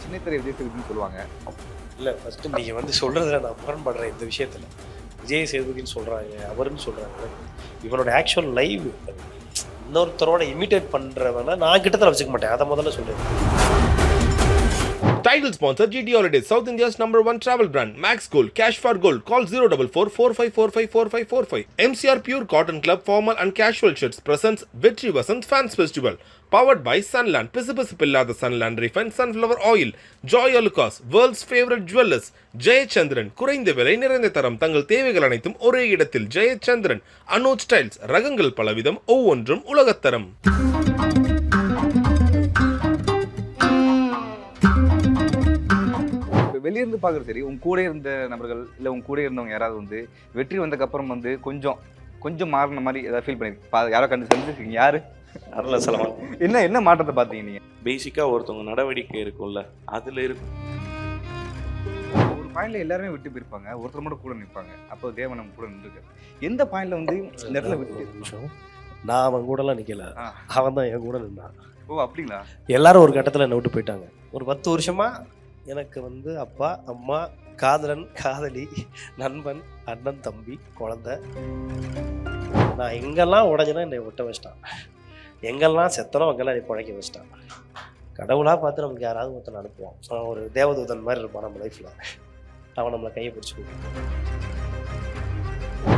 சின்னத்திரை விஜய் சேதுபதினு சொல்லுவாங்க. இல்லை ஃபஸ்ட்டு நீங்கள் வந்து சொல்கிறதுல நான் முரண்படுறேன் இந்த விஷயத்தில். விஜய் சேதுபதினு சொல்கிறாங்க, அவருன்னு சொல்கிறாங்க. இவனோட ஆக்சுவல் லைவ் இன்னொருத்தரோட இமிட்டேட் பண்ணுறவனை நான் கிட்டத்தட்ட வச்சுக்க மாட்டேன். அதை முதல்ல சொல்லுவேன். Title sponsor GT Holidays, South India's #1 travel brand. Max Gold, Cash for Gold. Call 044-4545-4545. MCR Pure Cotton Club formal and casual shirts presents Vetri Vasant Fans Festival. Powered by Sunland, பிசுபிசுப்பில்லாத Sunland Refined Sunflower Oil. Joy Alucas, world's favorite jewelers. Jayachandran, குறைந்த விலை நிறைந்த தரம், தங்கள் தேவைகள் அனைத்தும் ஒரே இடத்தில். Jayachandran. Anuj styles, ரகங்கள் பலவிதம், ஒவ்வொன்றும் உலகத்தரம். வெளியிருந்து பார்க்குறது சரி, உங்க கூட இருந்த நபர்கள் இல்லை உங்க கூட இருந்தவங்க யாராவது வந்து வெற்றி வந்ததுக்கப்புறம் வந்து கொஞ்சம் மாறின மாதிரி ஏதாவது ஃபீல் பண்ணிருக்கு? யாரோ கண்டு செஞ்சுருக்கீங்க? யாரு? அருள செலவன். என்ன மாற்றத்தை பார்த்தீங்க நீங்கள்? பேசிக்காக ஒருத்தவங்க நடவடிக்கை இருக்கும்ல, அதில் இருக்கும். ஒரு பாயிண்ட்ல எல்லாருமே விட்டு போயிருப்பாங்க, ஒருத்தர் மட்டும் கூட நிற்பாங்க. அப்போ தேவன் நம்ம கூட நின்றுருக்காரு. எந்த பாயிண்ட்ல வந்து இந்த இடத்துல விட்டு? நான் அவன் கூடலாம் நிற்கல, அவன் தான் என் கூட நின்னான். ஓ அப்படிங்களா? எல்லாரும் ஒரு கட்டத்தில் என்னை விட்டு போயிட்டாங்க. ஒரு 10 வருஷமா எனக்கு வந்து அப்பா, அம்மா, காதலன், காதலி, நண்பன், அண்ணன், தம்பி, குழந்தை. நான் எங்கெல்லாம் உடஞ்சனா என்னை விட்ட வச்சிட்டான், எங்கெல்லாம் செத்தனோ அங்கெல்லாம் என்னை குழைக்க வச்சிட்டான். கடவுளாக பார்த்து நமக்கு யாராவது ஒருத்தனை அனுப்புவான். அவன் ஒரு தேவதூதன் மாதிரி இருப்பான் நம்ம லைஃப்பில். அவன் நம்மளை கையை பிடிச்சி கொடுப்பான்.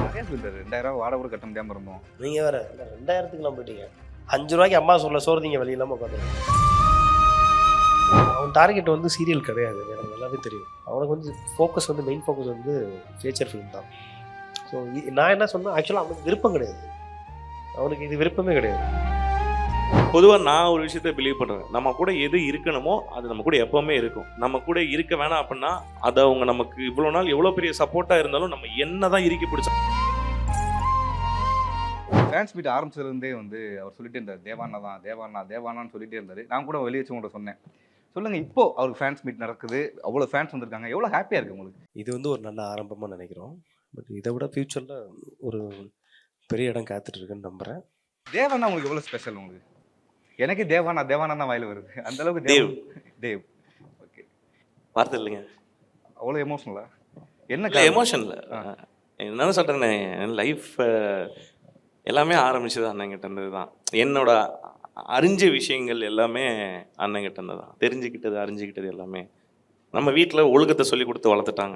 நிறைய சொல்லிட்டாரு, 2000 வாடகை கூட கட்ட முடியாமல் இருந்தோம். நீங்கள் வேறு 2000க்குலாம் போயிட்டீங்க. 5 ரூபாய்க்கு அம்மா சொல்ல சோறு நீங்கள் வெளியில்லாமல் உட்காந்துருக்கீங்க. அவன் டார்கெட் வந்து சீரியல் கிடையாது, எனக்கு நல்லாவே தெரியும். அவனுக்கு வந்து ஃபோக்கஸ் வந்து மெயின் ஃபோக்கஸ் வந்து ஃபீச்சர் ஃபிலிம் தான். ஸோ நான் என்ன சொன்னேன், ஆக்சுவலாக அவனுக்கு விருப்பம் கிடையாது, அவனுக்கு இது விருப்பமே கிடையாது. பொதுவாக நான் ஒரு விஷயத்த பிலீவ் பண்ணுறேன், நம்ம கூட எது இருக்கணுமோ அது நம்ம கூட எப்போவுமே இருக்கும். நம்ம கூட இருக்க வேணாம் அப்படின்னா அதை அவங்க நமக்கு இவ்வளோ நாள் எவ்வளோ பெரிய சப்போர்ட்டாக இருந்தாலும் நம்ம என்ன தான் இறுக்கி பிடிச்சா. ஃபேன்ஸ் மீட் ஆரம்பிச்சதுலேருந்தே வந்து அவர் சொல்லிட்டே இருந்தார், தேவானான்னு சொல்லிட்டே இருந்தார். நான் கூட வெளியே வச்சு உங்கள்கிட்ட சொன்னேன். சொல்லுங்கள், இப்போ அவருக்கு ஃபேன்ஸ் மீட் நடக்குது, அவ்வளோ ஃபேன்ஸ் வந்திருக்காங்க, எவ்வளோ ஹாப்பியாக இருக்குது உங்களுக்கு? இது வந்து ஒரு நல்ல ஆரம்பமாக நினைக்கிறோம். பட் இதை விட ஃப்யூச்சரில் ஒரு பெரிய இடம் காத்துட்டு இருக்குன்னு நம்புகிறேன். தேவானா உங்களுக்கு எவ்வளோ ஸ்பெஷல்? உங்களுக்கு எனக்கு தேவானா தான் வாயில் வருது, அந்த அளவுக்கு தேவ். ஓகே, வார்த்தை இல்லைங்க, அவ்வளோ எமோஷனலா? என்ன எமோஷன் இல்லை, என்னன்னு சொல்கிறேன்னு, லைஃப் எல்லாமே ஆரம்பிச்சது அண்ணங்கிட்ட இருந்தது தான். என்னோட அறிஞ்ச விஷயங்கள் எல்லாமே அண்ணங்கிட்ட இருந்தது தான். தெரிஞ்சுக்கிட்டது, அறிஞ்சிக்கிட்டது எல்லாமே நம்ம வீட்டில் ஒழுக்கத்தை சொல்லி கொடுத்து வளர்த்துட்டாங்க.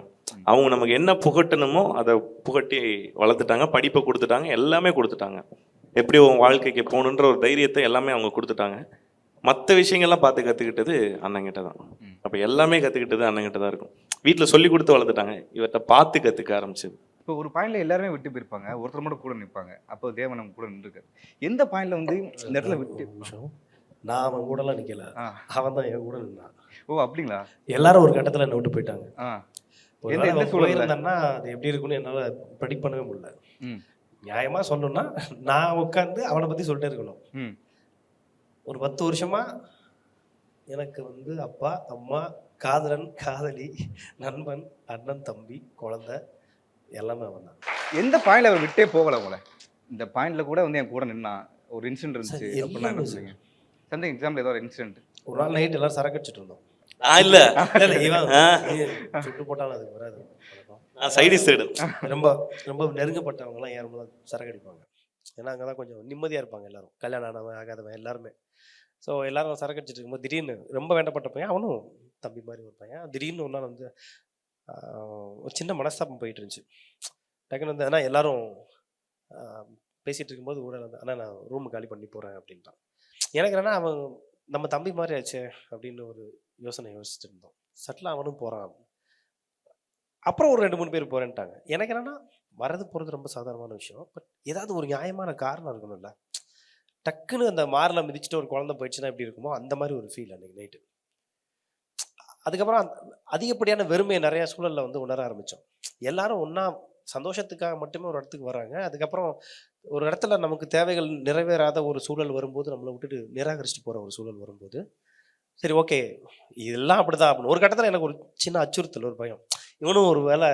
அவங்க நமக்கு என்ன புகட்டணுமோ அதை புகட்டி வளர்த்துட்டாங்க. படிப்பை கொடுத்துட்டாங்க, எல்லாமே கொடுத்துட்டாங்க. எப்படி உன் வாழ்க்கைக்கு போகணுன்ற ஒரு தைரியத்தை எல்லாமே அவங்க கொடுத்துட்டாங்க. மற்ற விஷயங்கள்லாம் பார்த்து கற்றுக்கிட்டது அண்ணங்கிட்ட தான். அப்போ எல்லாமே கற்றுக்கிட்டது அண்ணங்கிட்ட தான் இருக்கும். வீட்டில் சொல்லி கொடுத்து வளர்த்துட்டாங்க, இவர்கிட்ட பார்த்து கற்றுக்க ஆரம்பிச்சது. இப்போ ஒரு பாயிண்ட்ல எல்லாருமே விட்டு போயிருப்பாங்க, ஒருத்தர் மட்டும் கூட நிற்பாங்க. அப்போ தேவன் நம்ம கூட நின்றுருக்காரு. எந்த பாயிண்ட்ல வந்து இந்த இடத்துல விட்டு? நான் அவன் கூடலாம் நிற்கல, அவன் தான் என் கூட நின்னான். ஓ அப்படிங்களா? எல்லாரும் ஒரு கட்டத்தில் என்னை விட்டு போயிட்டாங்க. போயிருந்தேன்னா அது எப்படி இருக்குன்னு என்னால் ப்ரெடிக்ட் பண்ணவே முடியல. நியாயமாக சொல்லணும்னா நான் உட்காந்து அவனை பற்றி சொல்லிட்டே இருக்கணும். ஒரு 10 வருஷமா எனக்கு வந்து அப்பா, அம்மா, காதலன், காதலி, நண்பன், அண்ணன், தம்பி, குழந்தை எல்லாமே அவன் தான். எந்த பாயிண்ட்ல அவர் விட்டே போகல உங்களை? இந்த பாயிண்ட்ல கூட வந்து என் கூட நின்னா ஒரு இன்சிடென்ட் இருந்துச்சு அப்படின்னா என்ன சொல்லுங்க? சம்திங் எக்ஸாம்பிள் ஏதோ ஒரு இன்சிடென்ட். ஒரு நாள் நைட் எல்லாரும் சரக்கு அடிச்சுட்டு இருந்தோம். இல்லை சுட்டு போட்டாலும் அதுக்கு வராது. ரொம்ப ரொம்ப நெருங்கப்பட்டவங்கலாம் ஏறும்போது சரக்கு அடிப்பாங்க. ஏன்னா அங்கே தான் கொஞ்சம் நிம்மதியாக இருப்பாங்க எல்லாரும், கல்யாணம் ஆனவன் ஆகாதவன் எல்லாருமே. ஸோ எல்லாரும் சரக்கு அடிச்சிட்டு இருக்கும்போது திடீர்னு ரொம்ப வேண்டப்பட்ட பையன், அவனும் தம்பி மாதிரி ஒரு பையன், திடீர்னு ஒரு நாள் வந்து ஒரு சின்ன மனஸ்தாபம் போயிட்டு இருந்துச்சு. டக்குன்னு வந்து ஆனால் எல்லாரும் பேசிகிட்டு இருக்கும்போது கூட வந்து ஆனால் நான் ரூம் காலி பண்ணி போகிறேன் அப்படின்ட்டான். எனக்கு என்னன்னா அவன் நம்ம தம்பி மாதிரி ஆச்சு அப்படின்னு ஒரு யோசிச்சுட்டு இருந்தோம். சட்டில் அவனும் போகிறான். அப்புறம் ஒரு 2-3 பேர் போகிறேன்ட்டாங்க. எனக்கு என்னன்னா வர்றது போகிறது ரொம்ப சாதாரணமான விஷயம். பட் ஏதாவது ஒரு நியாயமான காரணம் இருக்கணும்ல. டக்குன்னு அந்த மாரில் மிதிச்சுட்டு ஒரு குழந்தை போயிடுச்சுன்னா எப்படி இருக்குமோ அந்த மாதிரி ஒரு ஃபீல் அன்றைக்கி நைட்டு. அதுக்கப்புறம் அதிகப்படியான வெறுமையை நிறையா சூழலில் வந்து உணர ஆரம்பித்தோம். எல்லாரும் ஒன்றா சந்தோஷத்துக்காக மட்டுமே ஒரு இடத்துக்கு வராங்க. அதுக்கப்புறம் ஒரு இடத்துல நமக்கு தேவைகள் நிறைவேறாத ஒரு சூழல் வரும்போது, நம்மளை விட்டுட்டு நிராகரிச்சுட்டு போகிற ஒரு சூழல் வரும்போது, சரி ஓகே இதெல்லாம் அப்படி தான் அப்படின்னு ஒரு கட்டத்தில் எனக்கு ஒரு சின்ன அச்சுறுத்தல், ஒரு பயம். இவனும் ஒரு வேலை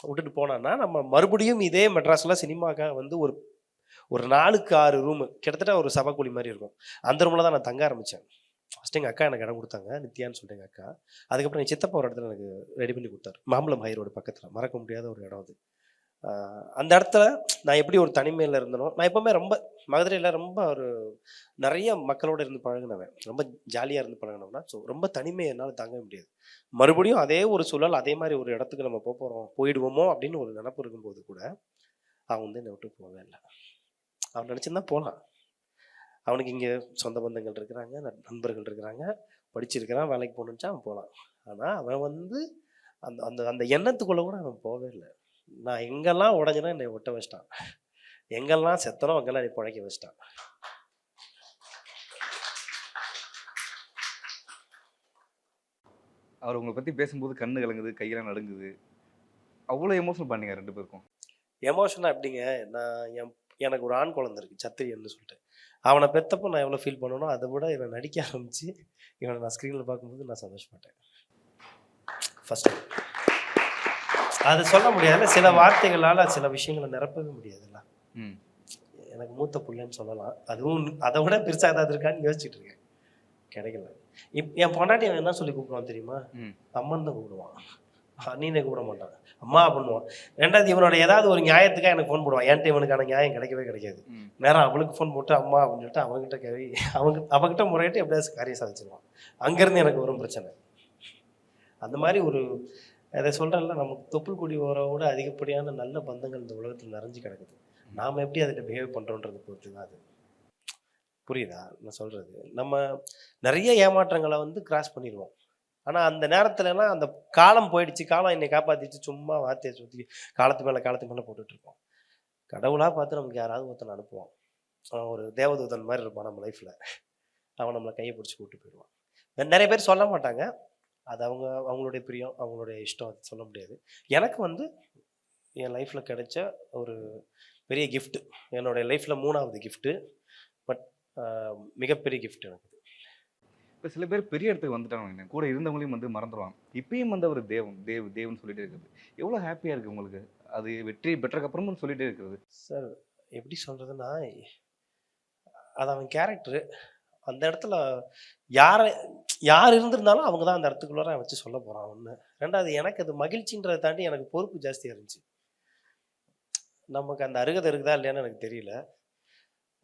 விட்டுட்டு போனான்னா நம்ம மறுபடியும் இதே மெட்ராஸில் சினிமாக்காக வந்து ஒரு 4க்கு 6 ரூமு கிட்டத்தட்ட ஒரு சபைக்கூலி மாதிரி இருக்கும். அந்த ரூமில் தான் நான் தங்க ஆரம்பித்தேன். ஃபஸ்ட்டு எங்கள் அக்கா எனக்கு இடம் கொடுத்தாங்க, நித்யான்னு சொல்லிட்டு எங்கள் அக்கா. அதுக்கப்புறம் என் சித்தப்பா ஒரு இடத்துல எனக்கு ரெடி பண்ணி கொடுத்தாரு, மாம்பழம் ஹை ரோடு பக்கத்தில். மறக்க முடியாத ஒரு இடம் அது. அந்த இடத்துல நான் எப்படி ஒரு தனிமையில் இருந்தனோ, நான் எப்போவுமே ரொம்ப மதுரையில் ரொம்ப ஒரு நிறைய மக்களோடு இருந்து பழகினவன், ரொம்ப ஜாலியாக இருந்து பழகினவனா. ஸோ ரொம்ப தனிமையை என்னால் தாங்க முடியாது. மறுபடியும் அதே ஒரு சூழல், அதே மாதிரி ஒரு இடத்துக்கு நம்ம போகிறோம், போயிடுவோமோ அப்படின்னு ஒரு நினப்பு இருக்கும்போது கூட அவன் வந்து என்னை விட்டு போகவே இல்லை. அவன் நினச்சிருந்தா போகலாம். அவனுக்கு இங்கே சொந்த பந்தங்கள் இருக்கிறாங்க, நண்பர்கள் இருக்கிறாங்க, படிச்சிருக்கிறான், வேலைக்கு போகணுச்சா அவன் போகலாம். ஆனால் அவன் வந்து அந்த அந்த அந்த எண்ணத்துக்குள்ளே கூட அவன் போகவே இல்லை. நான் எங்கெல்லாம் உடஞ்சினா என்னை ஒட்ட வச்சிட்டான், எங்கெல்லாம் செத்தனோ அங்கெல்லாம் என்னை பிழைக்க வச்சிட்டான். அவர் உங்களை பற்றி பேசும்போது கண்ணு கலங்குது, கையெல்லாம் நடுங்குது. அவ்வளோ எமோஷனல் பண்ணீங்க 2 பேருக்கும். எமோஷனாக எப்படிங்க, நான் எனக்கு ஒரு ஆண் குழந்தை இருக்குது, சத்திரியன்னு சொல்லிட்டு. அவனை பெற்றப்போ நான் எவ்வளோ ஃபீல் பண்ணனோ அதை விட இவன் நடிக்க ஆரம்பித்து இவனை நான் ஸ்க்ரீனில் பார்க்கும்போது நான் சந்தோஷப்பட்டேன். ஃபஸ்ட்டு அது சொல்ல முடியாதுல்ல, சில வார்த்தைகளால் சில விஷயங்களை நிரப்பவே முடியாதுல்ல. எனக்கு மூத்த பிள்ளைன்னு சொல்லலாம், அதுவும் அதை விட பெருசாக ஏதாவது இருக்கான்னு யோசிச்சுட்டு இருக்கேன், கிடைக்கல. என் பொண்டாட்டி அவன் என்ன சொல்லி கூப்பிடுவான் தெரியுமா? அம்மன் தான் கூப்பிடுவான், அண்ணீனை கூப்பிட மாட்டான், அம்மா பண்ணுவான். ரெண்டாவது இவனோட ஏதாவது ஒரு நியாயத்துக்காக எனக்கு ஃபோன் போடுவான், என்கிட்ட இவனுக்கான நியாயம் கிடைக்கவே கிடைக்காது. நேரம் அவளுக்கு ஃபோன் போட்டு அம்மா அப்படின்னு சொல்லிட்டு அவங்ககிட்ட அவங்ககிட்ட முறையிட்டு எப்படியாவது காரியம் சாதிச்சிருவான். அங்கேருந்து எனக்கு வரும் பிரச்சனை. அந்த மாதிரி ஒரு அதை சொல்கிறேன்ல, நமக்கு தொப்புள் கொடி ஓரோட அதிகப்படியான நல்ல பந்தங்கள் இந்த உலகத்தில் நிறைஞ்சு கிடக்குது. நாம் எப்படி அதில் பிஹேவ் பண்ணுறோன்றது பொறுத்து தான் அது. புரியுதா நான் சொல்கிறது? நம்ம நிறைய ஏமாற்றங்களை வந்து கிராஸ் பண்ணிடுவோம். ஆனால் அந்த நேரத்துலலாம் அந்த காலம் போயிடுச்சு, காலம் என்னை காப்பாற்றிச்சு, சும்மா வார்த்தையை சுற்றி காலத்து மேலே போட்டுட்ருக்கோம். கடவுளாக பார்த்து நமக்கு யாராவது ஒருத்தனை அனுப்புவான், அவன் ஒரு தேவதூதன் மாதிரி இருப்பான் நம்ம லைஃப்பில். அவன் நம்மளை கையை பிடிச்சி கூப்பிட்டு போயிடுவான். நிறைய பேர் சொல்ல மாட்டாங்க, அது அவங்களுடைய பிரியம், அவங்களுடைய இஷ்டம், அது சொல்ல முடியாது. எனக்கு வந்து என் லைஃப்பில் கிடைச்ச ஒரு பெரிய கிஃப்ட்டு, என்னுடைய லைஃப்பில் 3வது கிஃப்ட்டு, பட் மிகப்பெரிய கிஃப்ட் எனக்கு. இப்போ சில பேர் பெரிய இடத்துக்கு வந்துட்டாங்க, கூட இருந்தவங்களையும் வந்து மறந்துடுவாங்க. இப்பயும் வந்து அவர் தேவன் சொல்லிட்டே இருக்கிறது எவ்வளோ ஹாப்பியாக இருக்குது உங்களுக்கு? அது வெற்றி பெற்றதுக்கப்புறமும் சொல்லிட்டே இருக்கிறது. சார் எப்படி சொல்கிறதுன்னா, அது அவன் கேரக்டரு. அந்த இடத்துல யார் இருந்திருந்தாலும் அவங்க தான் அந்த இடத்துக்குள்ளார வச்சு சொல்ல போகிறான் ஒன்று. ரெண்டாவது, எனக்கு அது மகிழ்ச்சின்றதை தாண்டி எனக்கு பொறுப்பு ஜாஸ்தியாக இருந்துச்சு. நமக்கு அந்த அருகதை இருக்குதா இல்லையான்னு எனக்கு தெரியல.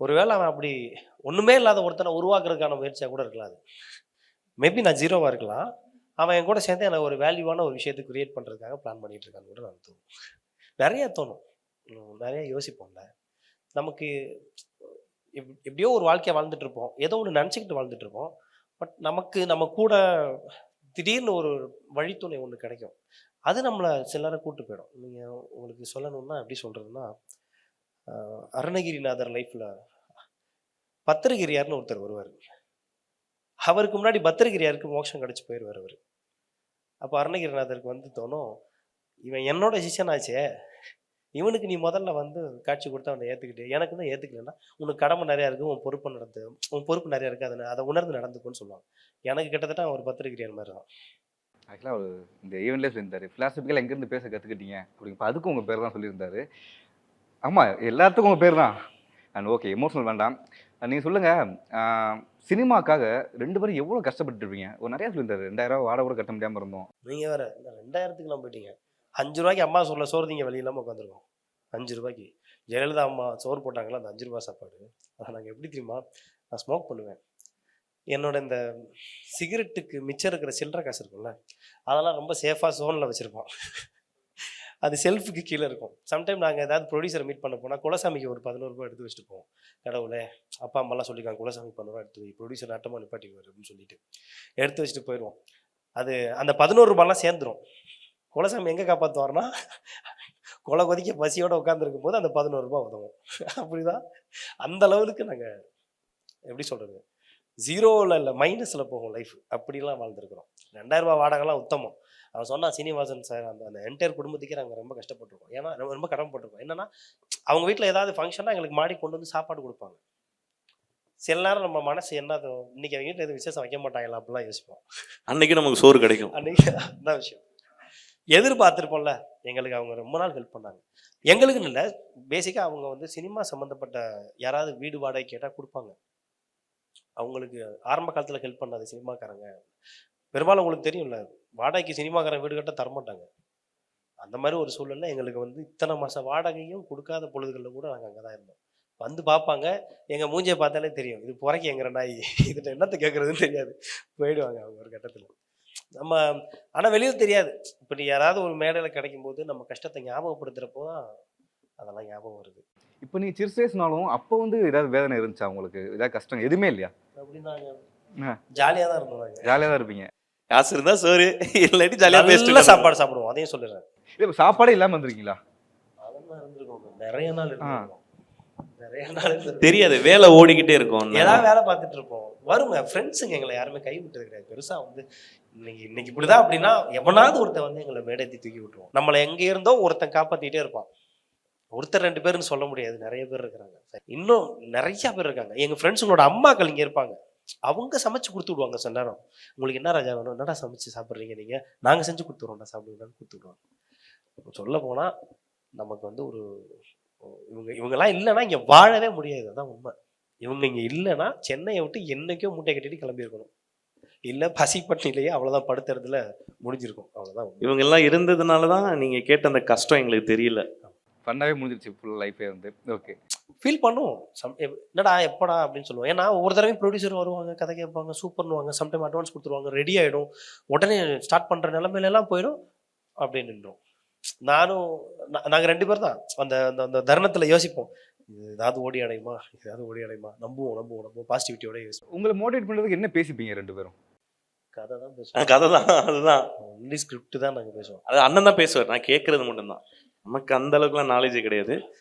ஒருவேளை அவன் அப்படி ஒன்றுமே இல்லாத ஒருத்தனை உருவாக்குறதுக்கான முயற்சியாக கூட இருக்கலாம். அது மேபி நான் 0வா இருக்கலாம், அவன் என் கூட சேர்ந்து எனக்கு ஒரு வேல்யூவான ஒரு விஷயத்தை கிரியேட் பண்ணுறதுக்காக பிளான் பண்ணிகிட்டு இருக்கான்னு கூட நான் தோணும். நிறைய தோணும், நிறைய யோசிப்போம்ல. நமக்கு எப்படியோ ஒரு வாழ்க்கையை வாழ்ந்துட்டு இருப்போம், ஏதோ ஒன்று நினச்சிக்கிட்டு வாழ்ந்துட்டு இருப்போம். பட் நமக்கு நம்ம கூட திடீர்னு ஒரு வழித்துணை ஒன்று கிடைக்கும், அது நம்மளை சிலரை கூப்பிட்டு போயிடும். நீங்கள் உங்களுக்கு சொல்லணும்னா எப்படி சொல்கிறதுன்னா, அருணகிரிநாதர் லைஃப்பில் பத்திரகிரியார்னு ஒருத்தர் வருவார். அவருக்கு முன்னாடி பத்திரகிரியாருக்கு மோட்சம் கிடச்சி போயிடுவார் அவர். அப்போ அருணகிரிநாதருக்கு வந்து தோணும், இவன் என்னோட சிஷ்யனாச்சே, இவனுக்கு நீ முதல்ல வந்து காட்சி கொடுத்து அவனை ஏற்றுக்கிட்டு, எனக்கு தான் ஏற்றுக்கலன்னா உனக்கு கடமை நிறையா இருக்குது, உன் பொறுப்பு நிறையா இருக்குது, அதை உணர்ந்து நடந்துக்குன்னு சொல்லுவாங்க. எனக்கு கிட்டத்தட்ட அவன் ஒரு பத்திரகிரியார் மாதிரி தான். ஆக்சுவலாக அவர் இந்த ஈவெண்ட்லேயே சொல்லியிருந்தாரு, ஃபிலாசபிக்கலாக எங்கேருந்து பேச கற்றுக்கிட்டீங்க அப்படிங்க. அதுக்கும் உங்கள் பேர் தான் சொல்லியிருந்தாரு. ஆமாம், எல்லாத்துக்கும் உங்கள் பேர் தான். அண்ட் ஓகே, எமோஷனல் வேண்டாம். நீங்கள் சொல்லுங்கள், சினிமாக்காக 2 பேரும் எவ்வளோ கஷ்டப்பட்டுருப்பீங்க? ஒரு நிறையா சொல்லியிருந்தாரு, 2000 வாடகை கூட கட்ட முடியாமல் இருந்தோம். நீங்கள் வேறு 2000க்குலாம் போயிட்டீங்க. 5 ரூபாய்க்கு அம்மா சொல்ல சோறு திங்க வழி இல்லாமல் உட்காந்துருக்கோம். 5 ரூபாய்க்கு ஜெயலலிதா அம்மா சோறு போட்டாங்களா, அந்த 5 ரூபா சாப்பாடு. அதை நாங்கள் எப்படி தெரியுமா, நான் ஸ்மோக் பண்ணுவேன். என்னோட இந்த சிகரெட்டுக்கு மிச்சம் இருக்கிற சில்லறை காசு இருக்கும்ல, அதெல்லாம் ரொம்ப சேஃபாக ஜோனில் வச்சுருப்போம். அது செல்ஃபுக்கு கீழே இருக்கும். சம்டைம் நாங்கள் ஏதாவது ப்ரொடியூசரை மீட் பண்ண போனால் குலசாமிக்கு ஒரு 11 ரூபா எடுத்து வச்சுட்டு போவோம். கடவுளே, அப்பா அம்மாலாம் சொல்லியிருக்காங்க, குலசாமி 15 ரூபா எடுத்து ப்ரொடியூசர் நட்டமாக நிப்பாட்டிக்குவார் அப்படின்னு சொல்லிட்டு எடுத்து வச்சுட்டு போயிடுவோம். அது அந்த 11 ரூபாலாம் சேர்ந்துடும். குலசாமி எங்கே காப்பாற்றுவார்னா, கொலை கொதிக்க பசியோடு உட்காந்துருக்கும் போது அந்த 11 ரூபா உதவும். அப்படிதான் அந்த லெவலுக்கு நாங்கள் எப்படி சொல்கிறது, 0வில் இல்லை மைனஸில் போகும் லைஃப். அப்படிலாம் வாழ்ந்துருக்குறோம். 2000 ரூபா வாடகைலாம் உத்தமம். அவன் சொன்னால் சீனிவாசன் சார் அந்த என்டையர் குடும்பத்துக்கே நாங்கள் ரொம்ப கஷ்டப்பட்டுருக்கோம். ஏன்னா ரொம்ப கடமைப்பட்டிருக்கோம். என்னென்னா, அவங்க வீட்டில் ஏதாவது ஃபங்க்ஷன்னா எங்களுக்கு மாடி கொண்டு வந்து சாப்பாடு கொடுப்பாங்க. சில நேரம் நம்ம மனசு என்னது, இன்னைக்கு அவங்க வீட்டில் எதுவும் விசேஷம் வைக்க மாட்டாங்களா அப்படிலாம் யோசிப்போம். அன்னைக்கு நமக்கு சோறு கிடைக்கும். அன்னைக்கு அதான் விஷயம் எதிர்பார்த்துருப்போம்ல. எங்களுக்கு அவங்க ரொம்ப நாள் ஹெல்ப் பண்ணாங்க. எங்களுக்குன்னு இல்லை, பேசிக்காக அவங்க வந்து சினிமா சம்மந்தப்பட்ட யாராவது வீடு வாடகை கேட்டால் கொடுப்பாங்க. அவங்களுக்கு ஆரம்ப காலத்தில் ஹெல்ப் பண்ணாது சினிமாக்காரங்க. பெரும்பாலும் உங்களுக்கு தெரியும்ல, வாடகைக்கு சினிமாக்காரன் வீடு கட்ட தரமாட்டாங்க. அந்த மாதிரி ஒரு சூழல்ல எங்களுக்கு வந்து இத்தனை மாதம் வாடகையும் கொடுக்காத பொழுதுகளில் கூட நாங்கள் அங்கே தான் இருந்தோம். வந்து பார்ப்பாங்க, எங்கள் மூஞ்சியை பார்த்தாலே தெரியும், இது புறக்கி எங்கிற நாய், இதுட்ட என்னத்தை கேட்குறதுன்னு தெரியாது, போயிடுவாங்க அவங்க ஒரு கட்டத்தில். நம்ம ஆனால் வெளியில் தெரியாது. இப்போ நீ யாராவது ஒரு மேடையில் கிடைக்கும் போது நம்ம கஷ்டத்தை ஞாபகப்படுத்துகிறப்போ தான் அதெல்லாம் ஞாபகம் வருது. இப்போ நீ சிறுசேஸ்னாலும் அப்போ வந்து ஏதாவது வேதனை இருந்துச்சா உங்களுக்கு? ஏதாவது கஷ்டம் எதுவுமே இல்லையா? அப்படின்னா ஆ. ஜாலியாக தான் இருந்தோம் நாங்கள். ஜாலியாக தான் இருப்பீங்க. காசு இருந்தா சோறு, இல்லாட்டி ஜாலியாக நல்ல பேசிட்டு சாப்பாடு சாப்பிடுவோம், அதையும் சொல்லிடுறேன். இல்லை இப்போ சாப்பாடே இல்லாமல் வந்திருக்கீங்களா? அதெல்லாம் இருந்திருக்கோம், நிறைய நாள் இருந்திருக்கோம். நிறைய நாள் இருந்திருக்கோம். தெரியாது, வேலை ஓடிக்கிட்டே இருக்கும். ஏதாவது வேலை பார்த்துட்டு இருப்போம். வருங்க ஃப்ரெண்ட்ஸுங்க, எங்களை யாருமே கை விட்டது கிடையாது. பெருசா வந்து இன்னைக்கு இப்படிதான் அப்படின்னா எவனாவது ஒருத்தன் வந்து எங்களை மேடைத்தி தூக்கி விட்டுருவோம். நம்மளை எங்க இருந்தோ ஒருத்தன் காப்பாத்திட்டே இருப்பான். ஒருத்தர் 2 பேருன்னு சொல்ல முடியாது, நிறைய பேர் இருக்கிறாங்க. இன்னும் நிறைய பேர் இருக்காங்க. எங்க ஃப்ரெண்ட்ஸுங்களோட அம்மாக்கள் இங்க இருப்பாங்க. அவங்க சமைச்சு கொடுத்து விடுவாங்க. சில நேரம் உங்களுக்கு என்ன ராஜா வேணும், என்னடா சமைச்சு சாப்பிட்றீங்க நீங்க, நாங்க செஞ்சு கொடுத்துருவோம்டா சாப்பிடுங்கன்னு கொடுத்து விடுவாங்க. சொல்ல போனா நமக்கு வந்து ஒரு இவங்கெல்லாம் இல்லைன்னா இங்க வாழவே முடியாது. அதான் உண்மை. இவங்க இங்க இல்லைன்னா சென்னையை விட்டு என்னைக்கோ மூட்டை கட்டிட்டு கிளம்பி இருக்கணும். இல்ல பசிப்பட்டினிலேயே அவ்வளவுதான், படுத்த இடத்துல முடிஞ்சிருக்கும். அவ்வளவுதான். இவங்க எல்லாம் இருந்ததுனால தான் நீங்க கேட்ட அந்த கஷ்டம் எங்களுக்கு தெரியல. ஃபன்னாகவே முடிஞ்சிருச்சு ஃபுல் லைஃபே வந்து. ஓகே, ஃபீல் பண்ணுவோம். என்னடா எப்படா அப்படின்னு சொல்லுவோம். ஏன்னா ஒவ்வொரு தடவையும் ப்ரொடியூசர் வருவாங்க, கதை கேட்பாங்க, சூப்பர்னுவாங்க, சம்டைம் அட்வான்ஸ் கொடுத்துருவாங்க, ரெடி ஆகிடும், உடனே ஸ்டார்ட் பண்ணுற நிலைமையிலலாம் போயிடும், அப்படியே நின்றோம். நாங்கள் 2 பேர் தான் அந்த அந்த தருணத்தில் யோசிப்போம், இது ஏதாவது ஓடி அடையுமா, நம்புவோம், பாசிட்டிவிட்டியோட யோசிப்போம். உங்களை மோட்டிவேட் பண்ணுறதுக்கு என்ன பேசிப்பீங்க 2 பேரும்? கதை தான் பேசுவோம். கதை தான், அதுதான் ஒன்லி ஸ்கிரிப்ட் தான் நாங்கள் பேசுவோம். அது அண்ணன் தான் பேசுவார், நான் கேட்கறது மட்டும்தான். நமக்கு அந்த அளவுக்குலாம் நாலேஜே கிடையாது.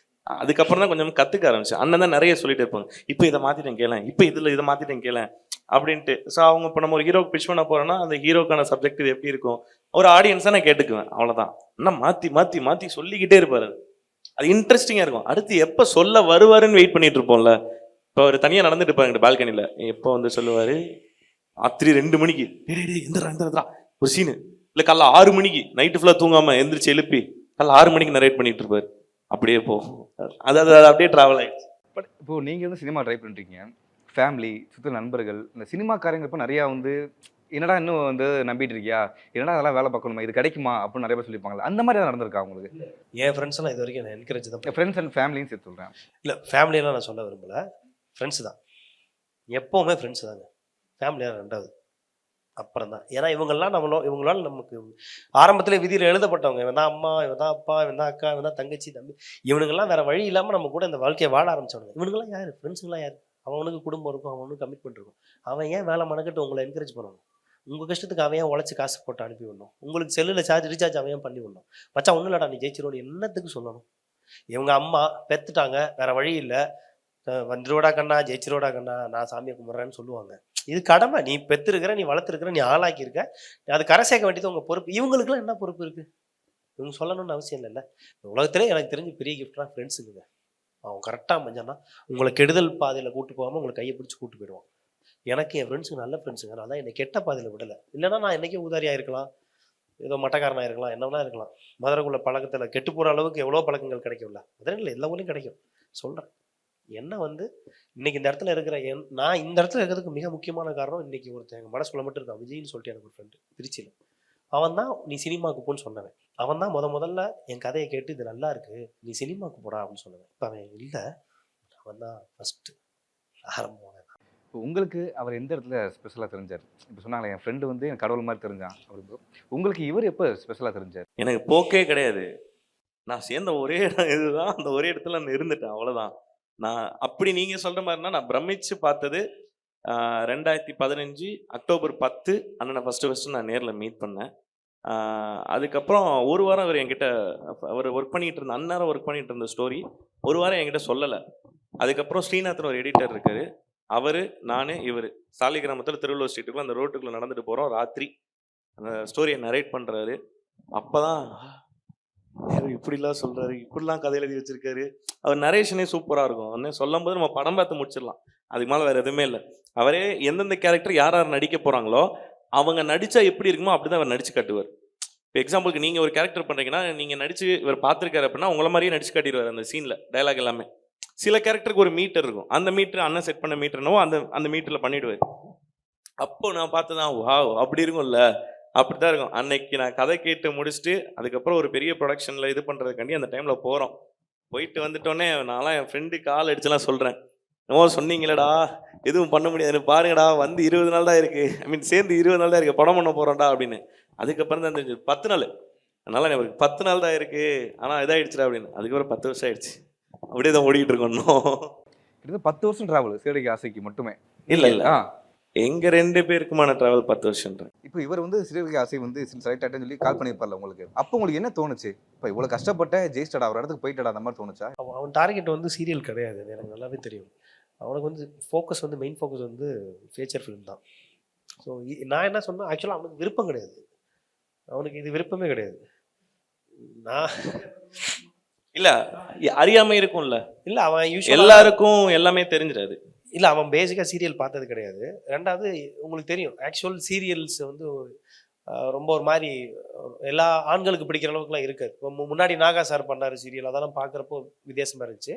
அதுக்கப்புறம் தான் கொஞ்சம் கற்றுக்க ஆரம்பிச்சேன். அண்ணன் தான் நிறைய சொல்லிட்டு இருப்பாங்க, இப்போ இதை மாற்றிட்டேன் கேளேன், இப்போ இதை மாற்றிட்டேன் கேளேன் அப்படின்ட்டு. ஸோ அவங்க இப்போ நம்ம ஒரு ஹீரோக்கு பிச் பண்ண போகிறோன்னா அந்த ஹீரோக்கான சப்ஜெக்ட் இது எப்படி இருக்கும், ஒரு ஆடியன்ஸாக நான் கேட்டுக்குவேன், அவ்வளோதான். ஆனால் மாற்றி சொல்லிக்கிட்டே இருப்பார். அது இன்ட்ரெஸ்டிங்காக இருக்கும். அடுத்து எப்போ சொல்ல வருவாருன்னு வெயிட் பண்ணிட்டு இருப்போம்ல. இப்போ அவர் தனியாக நடந்துட்டு இருப்பாங்க பால்கனியில், எப்போ வந்து சொல்லுவார், ராத்திரி 2 மணிக்கு எந்திரா ஒரு சீனு, இல்லை காலைல 6 மணிக்கு நைட்டு ஃபுல்லாக தூங்காமல் எந்திரிச்சு எழுப்பி காலைல 6 மணிக்கு நரேட் பண்ணிட்டு இருப்பார். அப்படியே அது அப்படியே ட்ராவல் ஆகிடுச்சு. பட் இப்போது நீங்கள் வந்து சினிமா ட்ரை பண்ணுறீங்க, ஃபேமிலி சுற்று நண்பர்கள் இந்த சினிமாக்காரங்க இப்போ நிறையா வந்து என்னடா இன்னும் வந்து நம்பிட்டு இருக்கியா, என்னடா அதெல்லாம் வேலை பார்க்கணுமா, இது கிடைக்குமா அப்படின்னு நிறைய பேர் சொல்லியிருப்பாங்களே, அந்த மாதிரி தான் நடந்திருக்கா உங்களுக்கு? என் ஃப்ரெண்ட்ஸ்லாம் இது வரைக்கும் நான் என்கரேஜ் தான். ஃப்ரெண்ட்ஸ் அண்ட் ஃபேமிலின்னு சேர்த்து சொல்கிறேன். இல்லை ஃபேமிலியெல்லாம் நான் சொல்ல விரும்பலை, ஃப்ரெண்ட்ஸ் தான். எப்போவுமே ஃப்ரெண்ட்ஸ் தாங்க. ஃபேமிலியாக 2வது, அப்புறம் தான். ஏன்னா இவங்களால நமக்கு ஆரம்பத்தில் விதியில் எழுதப்பட்டவங்க. இவன் தான் அம்மா, இவன் தான் அப்பா, இவன் தான் அக்கா, இவன் தான் தங்கச்சி, தம்பி. இவனுங்கெல்லாம் வேற வழி இல்லாமல் நம்ம கூட இந்த வாழ்க்கையை வாழ ஆரம்பிச்சவனுங்க. இவனுங்கெல்லாம் யார்? ஃப்ரெண்ட்ஸுங்களாம் யார்? அவனுக்கு குடும்பம் இருக்கும், அவனுக்கு கமிட்மெண்ட் இருக்கும். அவன் ஏன் வேலை மனக்கட்டு உங்களை என்கரேஜ் பண்ணணும்? உங்கள் கஷ்டத்துக்கு அவன் ஏன் உழைச்சி காசு போட்டு அனுப்பி விடணும்? உங்களுக்கு செல்லில் ரீசார்ஜ் அவன் ஏன் பண்ணி விடணும்? மச்சான் ஒன்றும் இல்லடா நீ ஜெயிச்சிருவோன்னு என்னத்துக்கு சொல்லணும்? இவங்க அம்மா பெத்துட்டாங்க, வேற வழி இல்லை, வந்துருவடா கண்ணா, ஜெயிச்சிருவடா கண்ணா, நான் சாமியை கும்பிட்றேன்னு சொல்லுவாங்க. இது கடமை. நீ பெற்றிருக்கிற, நீ வளர்த்துருக்கிற, நீ ஆளாக்கியிருக்க, அது கரை சேர்க்க வேண்டியது உங்கள் பொறுப்பு. இவங்களுக்குலாம் என்ன பொறுப்பு இருக்குது? இவங்க சொல்லணும்னு அவசியம் இல்லைல்ல. உலகத்திலே எனக்கு தெரிஞ்சு பெரிய கிஃப்ட்லாம் ஃப்ரெண்ட்ஸுங்க. அவன் கரெக்டாக அமைஞ்சானா உங்களை கெடுதல் பாதையில் கூட்டு போகாமல் உங்களை கையை பிடிச்சி கூட்டு போயிடுவான். எனக்கு என் ஃப்ரெண்ட்ஸுங்க நல்ல ஃப்ரெண்ட்ஸுங்க. நான் தான் என்னை கெட்ட பாதையில் விடலை. இல்லைன்னா நான் என்றைக்கே ஊதாரியாக இருக்கலாம், ஏதோ மட்டக்காரனாக இருக்கலாம், என்னவெல்லாம் இருக்கலாம். மதுரைக்குள்ள பழக்கத்தில் கெட்டு போகிற அளவுக்கு எவ்வளோ பழக்கங்கள் கிடைக்கும்ல. மதுரையில் எல்லா ஊர்லையும் கிடைக்கும். சொல்கிறேன், என்ன வந்து இன்னைக்கு இந்த இடத்துல இருக்கிற நான் இந்த இடத்துல இருக்கிறதுக்கு மிக முக்கியமான காரணம், இன்னைக்கு ஒருத்தன் எங்கள் மனசுக்குள்ள மட்டும் இருக்கான், விஜய்னு சொல்லிட்டு எனக்கு ஒரு ஃப்ரெண்டு திருச்சியில். அவன் தான் நீ சினிமாவுக்கு போன்னு சொன்னவன். அவன் தான் முதல்ல என் கதையை கேட்டு இது நல்லா இருக்கு, நீ சினிமாவுக்கு போடா அப்படின்னு சொன்னவன். இப்போ அவன் இல்லை, அவன் தான் ஃபஸ்ட்டு ஆரம்பம். இப்போ உங்களுக்கு அவர் எந்த இடத்துல ஸ்பெஷலாக தெரிஞ்சார்? இப்போ சொன்னாங்களே என் ஃப்ரெண்டு வந்து என் கடவுள் மாதிரி தெரிஞ்சான் அவருக்கு. உங்களுக்கு இவர் எப்போ ஸ்பெஷலாக தெரிஞ்சார்? எனக்கு போக்கே கிடையாது. நான் சேர்ந்த ஒரே இடம் இதுதான், அந்த ஒரே இடத்துல நான் இருந்துட்டேன், அவ்வளோதான். நான் அப்படி நீங்கள் சொல்கிற மாதிரினா நான் பிரமிச்சு பார்த்தது 2015 அக்டோபர் 10 அண்ணனை ஃபஸ்ட்டு நான் நேரில் மீட் பண்ணேன். அதுக்கப்புறம் ஒரு வாரம் அவர் என்கிட்ட, அவர் ஒர்க் பண்ணிகிட்டு இருந்த அந்நேரம் ஒர்க் பண்ணிகிட்டு இருந்த ஸ்டோரி ஒரு வாரம் என்கிட்ட சொல்லலை. அதுக்கப்புறம் ஸ்ரீநாத்னு ஒரு எடிட்டர் இருக்கார், அவர் நான் இவர் சாலி கிராமத்தில் திருவள்ளூர் ஸ்ட்ரீட்டுக்குள்ள அந்த ரோட்டுக்குள்ளே நடந்துட்டு போகிறோம். ராத்திரி அந்த ஸ்டோரியை நரேட் பண்ணுறாரு. அப்போ தான் இப்படிலாம் சொல்கிறாரு, இப்படிலாம் கதை எழுதி வச்சிருக்காரு. அவர் நரேஷனே சூப்பராக இருக்கும். அண்ணன் சொல்லும் போது நம்ம படம் பார்த்து முடிச்சிடலாம், அதுக்கு மேலே வேறு எதுவுமே இல்லை. அவரே எந்தெந்த கேரக்டர் யார் யார் நடிக்க போகிறாங்களோ அவங்க நடித்தா எப்படி இருக்குமோ அப்படி தான் அவர் நடிச்சு காட்டுவார். இப்போ எக்ஸாம்பிளுக்கு நீங்கள் ஒரு கேரக்டர் பண்ணுறீங்கன்னா நீங்கள் நடிச்சு இவர் பார்த்துருக்காரு அப்படின்னா உங்களை மாதிரியே நடிச்சு காட்டிடுவார் அந்த சீனில், டைலாக் எல்லாமே. சில கேரக்டருக்கு ஒரு மீட்டர் இருக்கும், அந்த மீட்டர் அண்ணன் செட் பண்ண மீட்டர்னோ அந்த மீட்டரில் பண்ணிவிடுவார். அப்போ நான் பார்த்துதான் வாவ் அப்படி இருக்கும்ல, அப்படித்தான் இருக்கும். அன்னைக்கு நான் கதை கேட்டு முடிச்சுட்டு அதுக்கப்புறம் ஒரு பெரிய ப்ரொடக்ஷனில் இது பண்ணுறதுக்காண்டி அந்த டைமில் போகிறோம். போயிட்டு வந்துட்டோன்னே நான்லாம் என் ஃப்ரெண்டு கால் அடிச்சுலாம் சொல்கிறேன், என்னமோ சொன்னீங்களடா எதுவும் பண்ண முடியாது பாருங்கடா, வந்து 20 நாள் தான் இருக்குது, ஐ மீன் சேர்ந்து 20 நாள் தான் இருக்குது, படம் பண்ண போகிறோம்டா அப்படின்னு. அதுக்கப்புறம் தான் தெரிஞ்சு 10 நாள், அதனால எனக்கு 10 நாள் தான் இருக்குது, ஆனால் இதாகிடுச்சுடா அப்படின்னு. அதுக்கப்புறம் 10 வருஷம் ஆயிடுச்சு, அப்படியே தான் ஓடிக்கிட்டு இருக்கோம் இன்னும். கிட்டத்தட்ட 10 வருஷம் ட்ராவல் சீரடிக்கு ஆசைக்கு மட்டுமே. இல்லை இல்லை, ஆ எங்கள் 2 பேருக்குமான ட்ராவல் 10 வருஷம்ன்ற. இப்போ இவர் வந்து சீரடிக்கு ஆசை வந்து செலக்ட் ஆகிட்டேன்னு சொல்லி கால் பண்ணியிருப்பார்ல உங்களுக்கு, அப்போ உங்களுக்கு என்ன தோணுச்சு? இப்போ இவ்வளோ கஷ்டப்பட்ட ஜெயிஸ்டடா ஒரு இடத்துக்கு போயிட்டடா அந்த மாதிரி தோணுச்சா? அவன் டார்கெட் வந்து சீரியல் கிடையாது, எனக்கு நல்லாவே தெரியும். அவனுக்கு வந்து ஃபோக்கஸ் வந்து மெயின் ஃபோக்கஸ் வந்து ஃபீச்சர் ஃபிலிம் தான். ஸோ நான் என்ன சொன்னேன், ஆக்சுவலாக அவனுக்கு விருப்பம் கிடையாது, அவனுக்கு இது விருப்பமே கிடையாது. நான் இல்லை அறியாமல் இருக்கும்ல, இல்லை அவன் யூஸ்வலாக எல்லாருக்கும் எல்லாமே தெரிஞ்சிடாது. இல்லை அவன் பேசிக்காக சீரியல் பார்த்தது கிடையாது. ரெண்டாவது உங்களுக்கு தெரியும் ஆக்சுவல் சீரியல்ஸ் வந்து ரொம்ப ஒரு மாதிரி எல்லா ஆண்களுக்கு பிடிக்கிற அளவுக்குலாம் இருக்காது. முன்னாடி நாகா சார் பண்ணார் சீரியல், அதெல்லாம் பார்க்குறப்போ வித்தியாசமாக இருந்துச்சு.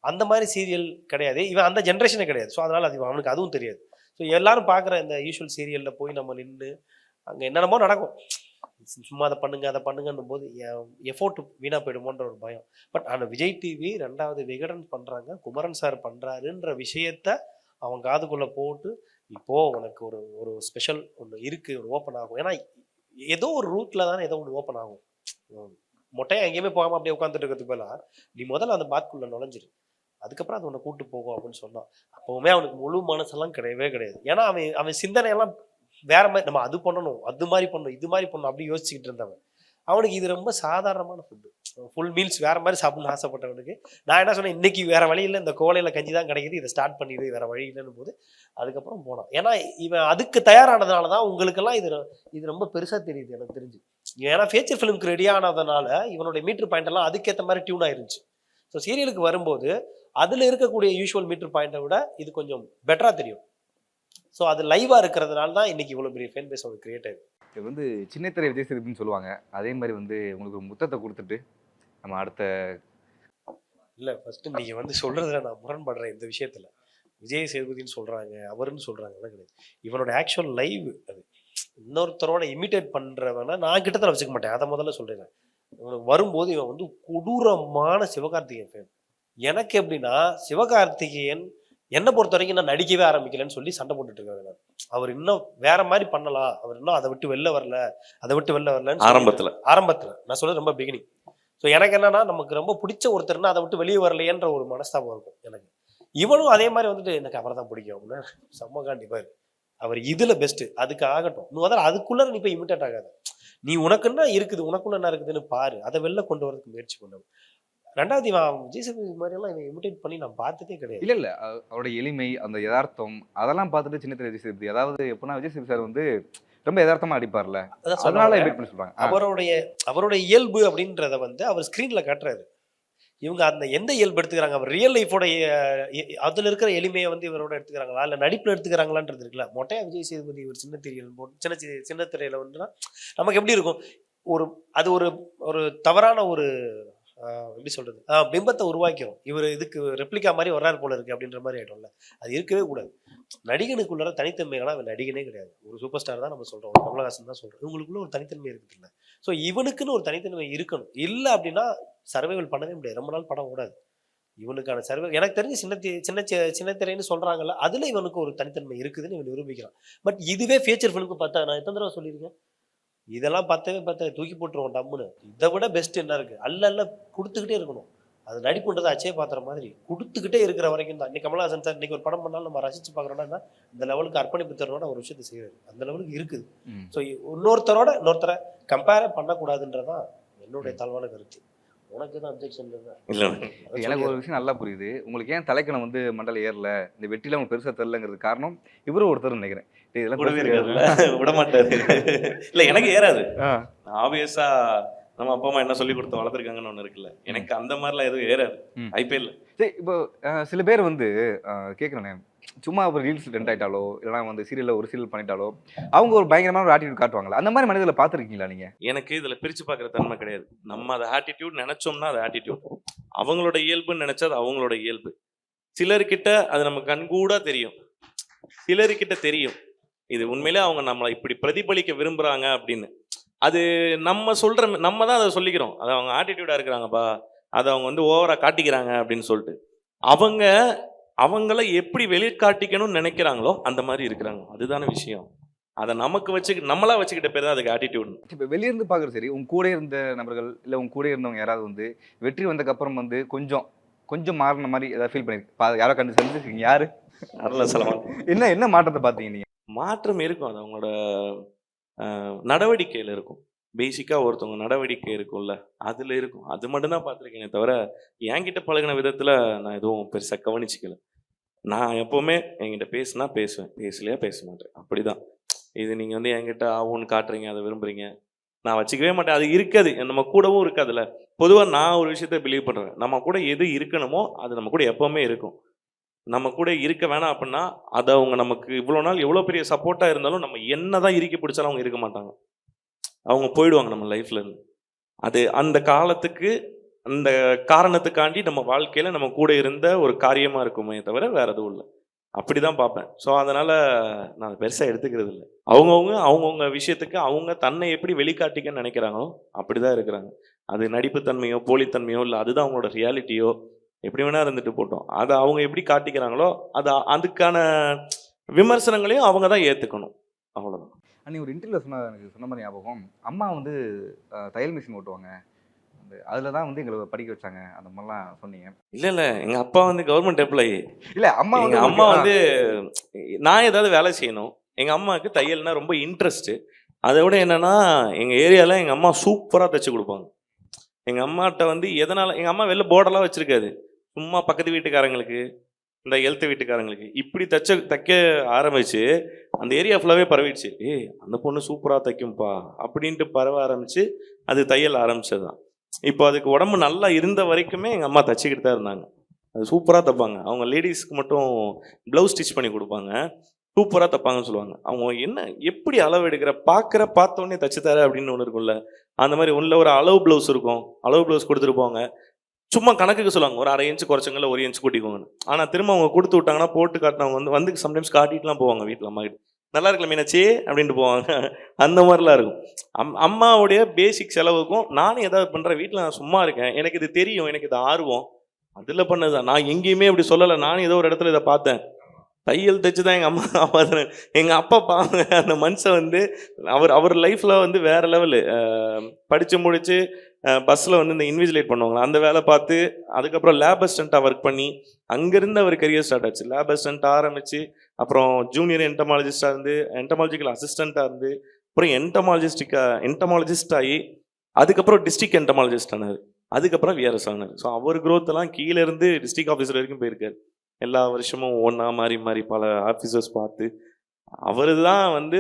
அந்த மாதிரி சீரியல் கிடையாது, இவன் அந்த ஜென்ரேஷனே கிடையாது. ஸோ அதனால் அது அவனுக்கு அதுவும் தெரியாது. ஸோ எல்லாரும் பார்க்குற இந்த யூஷுவல் சீரியலில் போய் நம்ம நின்று அங்கே என்னென்னமோ நடக்கும், சும்மா அதை பண்ணுங்கன்னும் போது எஃபோர்ட் வீணாக போயிடுமோன்ற ஒரு பயம். பட் ஆனால் விஜய் டிவி 2வது விகடன் பண்ணுறாங்க, குமரன் சார் பண்ணுறாருன்ற விஷயத்த அவன் காதுக்குள்ளே போட்டு இப்போது உனக்கு ஒரு ஒரு ஸ்பெஷல் ஒன்று இருக்குது, ஒரு ஓப்பன் ஆகும். ஏன்னா ஏதோ ஒரு ரூட்டில் தானே ஏதோ ஒன்று ஓப்பன் ஆகும். மொட்டையாக எங்கேயுமே போகாமல் அப்படியே உட்காந்துட்டு இருக்கிறதுக்கு பதிலாக நீ முதல்ல அந்த பாத்குள்ளே நுழைஞ்சிரு, அதுக்கப்புறம் அது உன்னை கூட்டு போகும் அப்படின்னு சொன்னான். அப்போவுமே அவனுக்கு முழு மனசெல்லாம் கிடையவே கிடையாது. ஏன்னா அவன் சிந்தனையெல்லாம் வேற மாதிரி, நம்ம அது பண்ணணும், அது மாதிரி பண்ணணும், இது மாதிரி பண்ணணும் அப்படி யோசிச்சுக்கிட்டு இருந்தவன். அவனுக்கு இது ரொம்ப சாதாரணமான ஃபுட்டு, ஃபுல் மீல்ஸ் வேற மாதிரி சாப்பிடணும்னு ஆசைப்பட்டவனுக்கு நான் என்ன சொன்னேன், இன்னைக்கு வேற வழி இல்லை, இந்த கோலையில் கஞ்சி தான் கிடைக்குது, இதை ஸ்டார்ட் பண்ணிடு, வேற வழி இல்லைன்னு போது அதுக்கப்புறம் போனான். ஏன்னா இவன் அதுக்கு தயாரானதுனால தான் உங்களுக்கெல்லாம் இது ரொம்ப பெருசாக தெரியுது எனக்கு தெரிஞ்சு. ஏன்னா ஃபீச்சர் ஃபிலிம்க்கு ரெடி ஆனதுனால இவனுடைய மீட்டர் பாயிண்ட் எல்லாம் அதுக்கேற்ற மாதிரி டியூன் ஆயிருந்துச்சு. ஸோ சீரியலுக்கு வரும்போது அதில் இருக்கக்கூடிய யூஷுவல் மீட்டர் பாயிண்ட்டை விட இது கொஞ்சம் பெட்டராக தெரியும். ஸோ அது லைவாக இருக்கிறதுனால தான் இன்னைக்கு இவ்வளோ பெரிய ஃபேன் பேஸ் அவங்களுக்கு கிரியேட் ஆகுது. இது வந்து சின்னத்திரை விஜய் சேதுபதினு சொல்லுவாங்க, அதே மாதிரி வந்து உங்களுக்கு ஒரு முத்தத்தை கொடுத்துட்டு நம்ம அடுத்த இல்லை ஃபஸ்ட்டு நீங்கள் வந்து சொல்கிறதுல நான் முரண்படுறேன் இந்த விஷயத்தில். விஜய் சேதுபதினு சொல்கிறாங்க, அவருன்னு சொல்கிறாங்கலாம் கிடையாது. இவனோட ஆக்சுவல் லைவ் அது. இன்னொருத்தரோட இமிட்டேட் பண்ணுறவனை நான் கிட்டத்தட்ட வச்சுக்க மாட்டேன், அதை முதல்ல சொல்லிடுறேன். இவனுக்கு வரும்போது இவன் வந்து கொடூரமான சிவகார்த்திகேயன் ஃபேன். எனக்கு எப்படின்னா சிவகார்த்திகேயன் என்னை பொறுத்த வரைக்கும் நான் நடிக்கவே ஆரம்பிக்கலன்னு சொல்லி சண்டை போட்டுட்டு இருக்காங்க. அவர் இன்னும் வேற மாதிரி பண்ணலாம், அவர் இன்னும் அதை விட்டு வெளில வரலன்னு ஆரம்பத்தில் நான் சொல்றது ரொம்ப பிகினிங். ஸோ எனக்கு என்னன்னா நமக்கு ரொம்ப பிடிச்ச ஒருத்தர்னா அதை விட்டு வெளியே வரலையேன்ற ஒரு மனஸ்தாபம் இருக்கும் எனக்கு. இவனும் அதே மாதிரி வந்துட்டு எனக்கு அவரை தான் பிடிக்கும் அப்படின்னா செம்ம கண்டிப்பாரு, அவர் இதுல பெஸ்ட், அதுக்கு ஆகட்டும். நீ முதல்ல அதுக்குள்ள நீ போய் இமிட்டேட் ஆகாது, நீ உனக்குன்னா இருக்குது, உனக்குள்ள என்ன இருக்குதுன்னு பாரு, அதை வெளில கொண்டு வரதுக்கு முயற்சி பண்ண. ரெண்டாவது இவன் விஜய் சேதுபதி மாதிரியெல்லாம் இவன் இமிட்டேட் பண்ணி நான் பார்த்ததே கிடையாது. இல்லை அவரோட எளிமை, அந்த யதார்த்தம் அதெல்லாம் பார்த்துட்டு சின்னத்திரை விஜய் சேதுபதி, அதாவது எப்படின்னா விஜய் சேதுபதி சார் வந்து ரொம்ப யதார்த்தமா அடிப்பார்ல, அதனால இமிட்டேட் பண்ணி சொல்றாங்க. அவருடைய இயல்பு அப்படின்றத வந்து அவர் ஸ்கிரீன்ல காட்டுறாரு. இவங்க அந்த எந்த இயல்பு எடுத்துக்கிறாங்க, அவர் ரியல் லைஃபோட அதுல இருக்கிற எளிமையை வந்து இவரோட எடுத்துக்கிறாங்களா இல்லை நடிப்புல எடுத்துக்கிறாங்களான்றது இருக்குல்ல. மொட்டையா விஜய் சேதுபதி ஒரு சின்ன திரையில் போட்டு சின்ன திரையில வந்துன்னா நமக்கு எப்படி இருக்கும், அது ஒரு தவறான ஒரு எப்படி சொல்றது பிம்பத்தை உருவாக்கிறோம். இவர் இதுக்கு ரெப்ளிகா மாதிரி வர்றாரு போல இருக்கு அப்படின்ற மாதிரி ஆயிடும்ல. அது இருக்கவே கூடாது. நடிகனுக்குள்ள தனித்தன்மைகளாக அவன் நடிகனே கிடையாது, ஒரு சூப்பர் ஸ்டார் தான் நம்ம சொல்றோம், ஒரு கமலஹாசன் தான் சொல்றோம். இவங்களுக்குள்ள ஒரு தனித்தன்மை இருக்குது இல்லை. ஸோ இவனுக்குன்னு ஒரு தனித்தன்மை இருக்கணும், இல்லை அப்படின்னா சர்வைவல் பண்ணவே முடியாது, ரொம்ப நாள் படம் ஓடாது. இவனுக்கான சர்வை எனக்கு தெரிஞ்சு சின்ன திரைன்னு சொல்றாங்கல்ல, அதுல இவனுக்கு ஒரு தனித்தன்மை இருக்குதுன்னு இவன் நிரூபிக்கிறான். பட் இதுவே ஃபீச்சர் ஃபிலிமுக்கு பார்த்தா நான் எத்தனை தடவை சொல்லியிருக்கேன், இதெல்லாம் பார்த்தா தூக்கி போட்டுருவோம் டம்முன்னு. இதை விட பெஸ்ட் என்ன இருக்கு, அல்ல கொடுத்துக்கிட்டே இருக்கணும். அது நடிப்புன்றது அச்சே பாத்திர மாதிரி கொடுத்துக்கிட்டே இருக்கிற வரைக்கும் தான். இன்னைக்கு கமலஹாசன் சார் இன்னைக்கு ஒரு படம் பண்ணாலும் நம்ம ரசிச்சு பார்க்குறோம்னா இந்த லெவலுக்கு அர்ப்பணிப்பு தரணும்னா ஒரு விஷயத்தை செய்யறது அந்த லெவலுக்கு இருக்குது. ஸோ இன்னொருத்தரை கம்பேர் பண்ணக்கூடாதுன்றதான் என்னுடைய தாழ்வான கருத்து. உனக்கு தான் அப்ஜெக்ஷன் இல்லை? எனக்கு ஒரு விஷயம் நல்லா புரியுது, உங்களுக்கு ஏன் தலைக்கணம் வந்து மண்டல ஏறல, இந்த வெற்றியில உங்களுக்கு பெருசா தெரியலங்கிறது காரணம் இவரும் ஒருத்தர் நினைக்கிறேன். விட மாட்டாரு. இல்ல எனக்கு ஏறாது. ஆப்வியஸா நம்ம அப்பா அம்மா என்ன சொல்லி கொடுத்து வளர்த்துருக்காங்கன்னு ஒண்ணு இருக்குல்ல, எனக்கு அந்த மாதிரிலாம் எதுவும் ஏறாது. ஐபிஎல் சரி, இப்போ சில பேர் வந்து கேட்குறேனே, சும்மா ஒரு ரீல்ஸ் ட்ரெண்ட் ஆயிட்டாலோ இல்லைனா வந்து சீரியல்ல ஒரு சீரியல் பண்ணிட்டாலோ அவங்க ஒரு பயங்கரமான ஒரு ஆட்டிடியூட் காட்டுவாங்களா, அந்த மாதிரி மனிதர்களை பார்த்துருக்கீங்களா நீங்க? எனக்கு இதுல பிரிச்சு பார்க்குற தன்மை கிடையாது. நம்ம அதை ஆட்டிடியூட் நினைச்சோம்னா அது ஆட்டிடியூட், அவங்களோட இயல்புன்னு நினைச்சா அது அவங்களோட இயல்பு. சிலர்கிட்ட அது நம்ம கண்கூடா தெரியும், சிலர்கிட்ட தெரியும் இது உண்மையிலே அவங்க நம்மளை இப்படி பிரதிபலிக்க விரும்புறாங்க அப்படின்னு. அது நம்ம நம்ம தான் அதை சொல்லிக்கிறோம், அது அவங்க ஆட்டிடியூடா இருக்கிறாங்கப்பா, அதை அவங்க வந்து ஓவரா காட்டிக்கிறாங்க அப்படின்னு சொல்லிட்டு. அவங்கள எப்படி வெளிக்காட்டிக்கணும்னு நினைக்கிறாங்களோ அந்த மாதிரி இருக்கிறாங்க. அதுதான விஷயம். அதை நம்மளா வச்சுக்கிட்ட பேர் தான் அதுக்கு ஆட்டிடியூட். இப்போ வெளியிருந்து பார்க்குறது சரி, உங்க கூட இருந்த நபர்கள் இல்லை உங்க கூட இருந்தவங்க யாராவது வந்து வெற்றி வந்ததுக்கப்புறம் வந்து கொஞ்சம் மாறின மாதிரி ஏதாவது ஃபீல் பண்ணிருக்கு யாரோ கண்டு செஞ்சுருக்கீங்க? யாரு? என்ன மாற்றத்தை பார்த்தீங்க நீங்க? மாற்றம் இருக்கும், அது அவங்களோட நடவடிக்கையில் இருக்கும். பேசிக்காக ஒருத்தவங்க நடவடிக்கை இருக்கும்ல, அதில் இருக்கும். அது மட்டும்தான் பார்த்துருக்கேனே தவிர என்கிட்ட பழகின விதத்தில் நான் எதுவும் பெருசாக கவனிச்சிக்கல. நான் எப்போவுமே என்கிட்ட பேசுனா பேசுவேன், பேசலையா பேச மாட்டேன், அப்படி தான். இது நீங்கள் வந்து என்கிட்ட ஆகும்னு காட்டுறீங்க, அதை விரும்புகிறீங்க, நான் வச்சுக்கவே மாட்டேன். அது இருக்காது, நம்ம கூடவும் இருக்காதுல்ல. பொதுவாக நான் ஒரு விஷயத்த பிலீவ் பண்ணுறேன், நம்ம கூட எது இருக்கணுமோ அது நம்ம கூட எப்போவுமே இருக்கும். நம்ம கூட இருக்க வேணாம் அப்படின்னா அதை அவங்க நமக்கு இவ்வளோ நாள் எவ்வளோ பெரிய சப்போர்ட்டாக இருந்தாலும் நம்ம என்ன தான் இறுக்கி பிடிச்சாலும் அவங்க இருக்க மாட்டாங்க, அவங்க போயிடுவாங்க நம்ம லைஃப்ல இருந்து. அது அந்த காலத்துக்கு அந்த காரணத்துக்காண்டி நம்ம வாழ்க்கையில நம்ம கூட இருந்த ஒரு காரியமா இருக்குமே தவிர வேற எதுவும் இல்லை. அப்படிதான் பார்ப்பேன். ஸோ அதனால நான் பெருசாக எடுத்துக்கிறது இல்லை. அவங்கவுங்க விஷயத்துக்கு அவங்க தன்னை எப்படி வெளிக்காட்டிக்கன்னு நினைக்கிறாங்களோ அப்படிதான் இருக்கிறாங்க. அது நடிப்புத்தன்மையோ போலித்தன்மையோ இல்லை, அதுதான் அவங்களோட ரியாலிட்டியோ, எப்படி வேணா இருந்துட்டு போட்டோம். அதை அவங்க எப்படி காட்டிக்கிறாங்களோ அதுக்கான விமர்சனங்களையும் அவங்க தான் ஏற்றுக்கணும், அவ்வளோதான். அன்றைக்கி ஒரு இன்டர்வியூ எனக்கு சொன்ன மாதிரி ஞாபகம், அம்மா வந்து தையல் மிஷின் ஓட்டுவாங்க, அதில் தான் வந்து எங்களை படிக்க வச்சாங்க, அந்த மாதிரிலாம் சொன்னீங்க. இல்லை எங்கள் அப்பா வந்து கவர்மெண்ட் எம்ப்ளாயி. இல்லை எங்கள் அம்மா வந்து நான் ஏதாவது வேலை செய்யணும், எங்கள் அம்மாவுக்கு தையல்னா ரொம்ப இன்ட்ரெஸ்ட்டு. அதை விட என்னென்னா எங்கள் ஏரியாவில் எங்கள் அம்மா சூப்பராக தைச்சி கொடுப்பாங்க. எங்கள் அம்மாட்ட வந்து எதனால் எங்கள் அம்மா வெளில போர்டெல்லாம் வச்சுருக்காது, சும்மா பக்கத்து வீட்டுக்காரங்களுக்கு இந்த எழுத்து வீட்டுக்காரங்களுக்கு இப்படி தைக்க ஆரம்பிச்சு அந்த ஏரியா ஃபுல்லாகவே பரவிடுச்சு. அந்த பொண்ணு சூப்பராக தைக்கும்பா அப்படின்ட்டு பரவ ஆரம்பிச்சு அது தையல் ஆரம்பிச்சது தான். இப்போ அதுக்கு உடம்பு நல்லா இருந்த வரைக்குமே எங்கள் அம்மா தைச்சிக்கிட்டு தான் இருந்தாங்க. அது சூப்பராக தைப்பாங்க. அவங்க லேடிஸ்க்கு மட்டும் ப்ளவுஸ் ஸ்டிச் பண்ணி கொடுப்பாங்க, சூப்பராக தைப்பாங்கன்னு சொல்லுவாங்க. அவங்க என்ன எப்படி அளவு எடுக்கிற பார்த்தோன்னே தைச்சு தர அப்படின்னு ஒன்று இருக்கும்ல, அந்த மாதிரி ஒன்றில் ஒரு அளவு ப்ளவுஸ் இருக்கும், அளவு ப்ளவுஸ் கொடுத்துட்டு போவாங்க. சும்மா கணக்குக்கு சொல்லுவாங்க, ஒரு 1/2 இன்ச்சு குறைச்சவங்கள 1 இன்ச்சு கூட்டிக்கோங்கன்னு. ஆனால் திரும்ப அவங்க கொடுத்து விட்டாங்கன்னா போட்டு காட்டினவங்க வந்து சம்டைம்ஸ் காட்டிட்டுலாம் போவாங்க வீட்டில் அம்மா கிட்ட. நல்லா இருக்கல மீனாச்சி அப்படின்ட்டு போவாங்க. அந்த மாதிரிலாம் இருக்கும். அம்மாவுடைய பேசிக் செலவுக்கும் நானும் ஏதாவது பண்ணுறேன், வீட்டில் நான் சும்மா இருக்கேன், எனக்கு இது தெரியும், எனக்கு இது ஆர்வம், அதில் பண்ணதுதான். நான் எங்கேயுமே அப்படி சொல்லலை, நானும் ஏதோ ஒரு இடத்துல இதை பார்த்தேன், தையல் தைச்சு தான் எங்கள் அம்மா எங்கள் அப்பா பாங்க அந்த மனுஷன் வந்து அவர் லைஃப்பில் வந்து வேறு லெவலு. படித்து முடித்து பஸ்ஸில் வந்து இந்த இன்விஜிலேட் பண்ணுவாங்களா அந்த வேலை பார்த்து அதுக்கப்புறம் லேப் அசிஸ்டண்ட்டாக ஒர்க் பண்ணி அங்கேருந்து அவர் கரியர் ஸ்டார்ட் ஆச்சு. லேப் அசிஸ்டண்ட்டாக ஆரம்பித்து அப்புறம் ஜூனியர் என்டமாலஜிஸ்டாக இருந்து என்டமாலஜிக்கல் அசிஸ்டண்ட்டாக இருந்து அப்புறம் என்டமாலஜிஸ்ட் ஆகி அதுக்கப்புறம் டிஸ்ட்ரிக்ட் என்டமாலஜிஸ்ட் ஆனார், அதுக்கப்புறம் விஆர்எஸ் ஆனார். ஸோ அவர் க்ரோத்தெல்லாம் கீழே இருந்து டிஸ்ட்ரிக்ட் ஆஃபீஸர் வரைக்கும் போயிருக்காரு. எல்லா வருஷமும் ஒன்றா மாறி பல ஆஃபீஸர்ஸ் பார்த்து அவரு தான் வந்து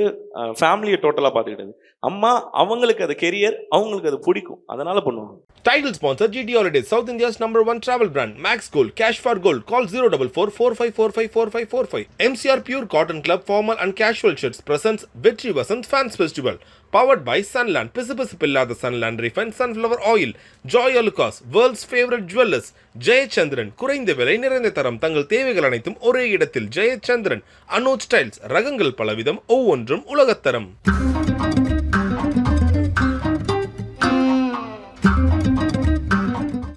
ஃபேமிலியை டோட்டலாக பார்த்துக்கிட்டது. அம்மா அவங்களுக்கு அது கெரியர், அவங்களுக்கு அது பிடிக்கும், அதனால பண்ணுவாங்க. Title sponsor GT Holidays, South India's #1 travel brand. Max Gold, Cash for Gold. Call 04445454545. MCR Pure Cotton Club Formal and Casual Shirts presents Vetri Vasant Fans Festival. Powered by Sunland, பிசுபிசுப்பில்லாத Sunland Refined Sunflower Oil. Joy Alucas, world's favorite jewelers. Jayachandran, குறைந்த விலை நிறைந்த தரம், தங்கள் தேவைகள் அனைத்தும் ஒரே இடத்தில். Jayachandran. Anuj styles, ரகங்கள் பலவிதம், ஒவ்வொன்றும் உலகத்தரம்.